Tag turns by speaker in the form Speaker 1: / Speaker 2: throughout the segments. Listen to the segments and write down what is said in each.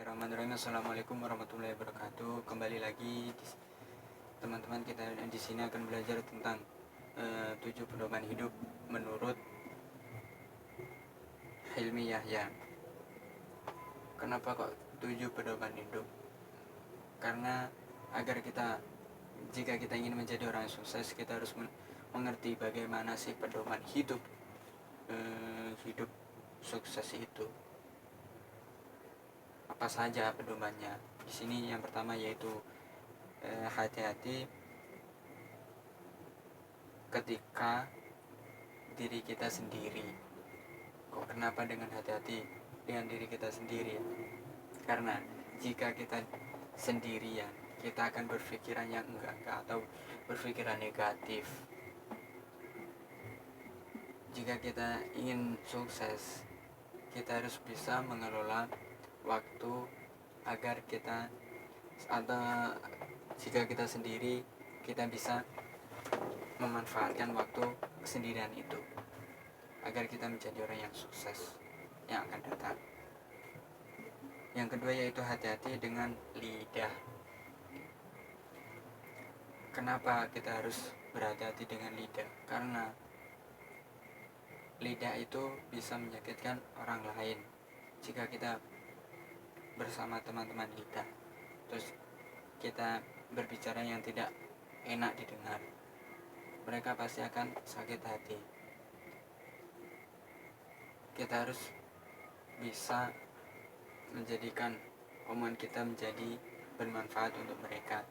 Speaker 1: Bismillahirrahmanirrahim. Assalamualaikum warahmatullahi wabarakatuh. Kembali lagi teman-teman, kita di sini akan belajar tentang 7 pedoman hidup menurut Hilmi Yahya. Kenapa kok 7 pedoman hidup? Karena jika kita ingin menjadi orang yang sukses, kita harus mengerti bagaimana sih pedoman hidup sukses itu. Apa saja pedomannya? Di sini yang pertama yaitu hati-hati ketika diri kita sendiri. Kok kenapa dengan hati-hati dengan diri kita sendiri? Karena jika kita sendirian, kita akan berpikiran yang enggak atau berpikiran negatif. Jika kita ingin sukses, kita harus bisa mengelola waktu agar jika kita sendiri, kita bisa memanfaatkan waktu kesendirian itu agar kita menjadi orang yang sukses yang akan datang. Yang kedua yaitu hati-hati dengan lidah. Kenapa kita harus berhati-hati dengan lidah? Karena lidah itu bisa menyakitkan orang lain. Jika kita bersama teman-teman kita, terus kita berbicara yang tidak enak didengar, mereka pasti akan sakit hati. Kita harus bisa menjadikan omongan kita menjadi bermanfaat untuk mereka,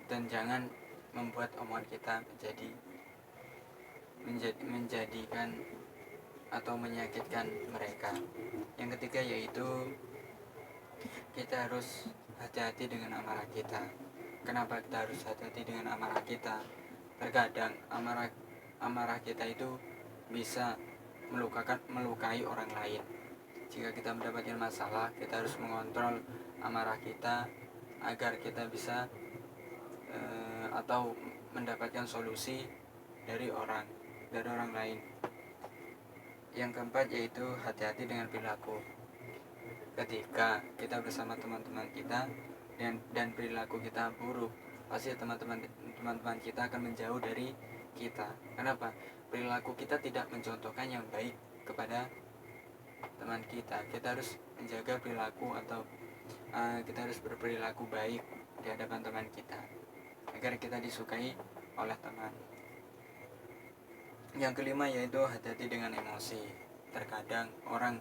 Speaker 1: dan jangan membuat omongan kita menjadikan atau menyakitkan mereka. Yang ketiga yaitu kita harus hati-hati dengan amarah kita. Kenapa kita harus hati-hati dengan amarah kita? Terkadang amarah kita itu bisa melukai orang lain. Jika kita mendapatkan masalah, kita harus mengontrol amarah kita agar kita bisa atau mendapatkan solusi dari orang lain. Yang keempat yaitu hati-hati dengan perilaku. Ketika kita bersama teman-teman kita dan perilaku kita buruk, pasti teman-teman kita akan menjauh dari kita. Kenapa? Perilaku kita tidak mencontohkan yang baik kepada teman kita. Kita harus menjaga perilaku atau kita harus berperilaku baik di hadapan teman kita agar kita disukai oleh teman. Yang kelima yaitu hati-hati dengan emosi. Terkadang orang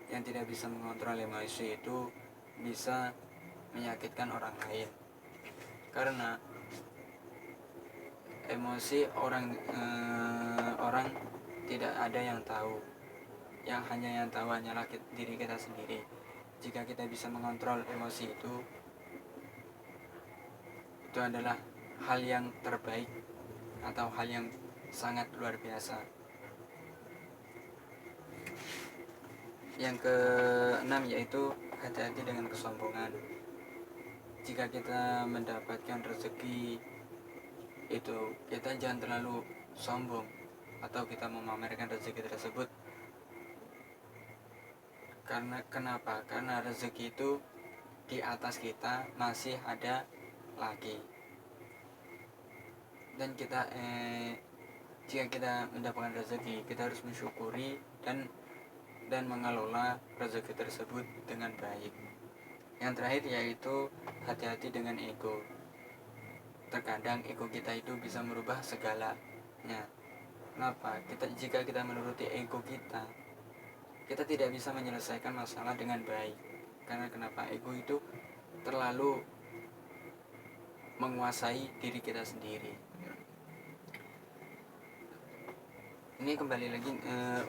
Speaker 1: yang tidak bisa mengontrol emosi itu bisa menyakitkan orang lain. Karena emosi orang tidak ada yang tahu. Yang tahu hanyalah diri kita sendiri. Jika kita bisa mengontrol emosi itu adalah hal yang terbaik atau hal yang sangat luar biasa. Yang keenam yaitu hati-hati dengan kesombongan. Jika kita mendapatkan rezeki itu, kita jangan terlalu sombong atau kita memamerkan rezeki tersebut. Kenapa? Karena rezeki itu di atas kita masih ada lagi. Dan jika kita mendapatkan rezeki, kita harus mensyukuri dan mengelola rezeki tersebut dengan baik. Yang terakhir yaitu hati-hati dengan ego. Terkadang ego kita itu bisa merubah segalanya. Kenapa? Jika kita menuruti ego kita tidak bisa menyelesaikan masalah dengan baik. Karena kenapa? Ego itu terlalu menguasai diri kita sendiri. Ini kembali lagi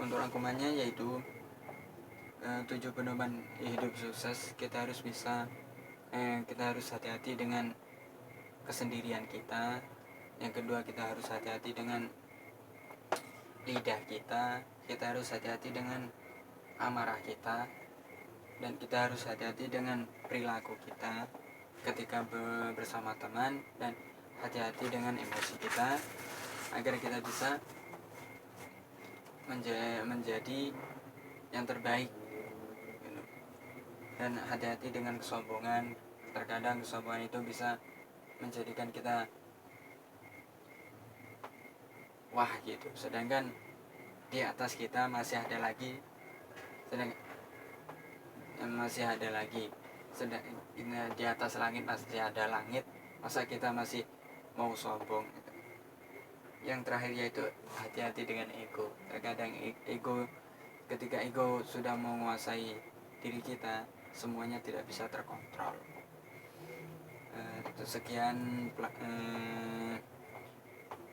Speaker 1: untuk rangkumannya yaitu 7 pedoman hidup sukses. Kita harus hati-hati dengan kesendirian kita. Yang kedua, kita harus hati-hati dengan lidah kita. Kita harus hati-hati dengan amarah kita, dan kita harus hati-hati dengan perilaku kita ketika bersama teman, dan hati-hati dengan emosi kita agar kita bisa menjadi yang terbaik. Dan hati-hati dengan kesombongan. Terkadang kesombongan itu bisa menjadikan kita wah gitu, sedangkan di atas kita masih ada lagi, sedang di atas langit masih ada langit, masa kita masih mau sombong gitu. Yang terakhir yaitu hati-hati dengan ego. Terkadang ketika ego sudah menguasai diri kita, semuanya tidak bisa terkontrol. Sekian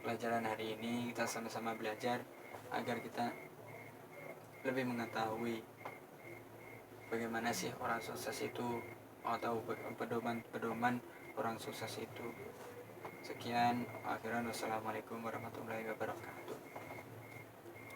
Speaker 1: pelajaran hari ini. Kita sama-sama belajar agar kita lebih mengetahui bagaimana sih orang sukses itu, atau pedoman orang sukses itu. Sekian, akhirnya wassalamualaikum warahmatullahi wabarakatuh.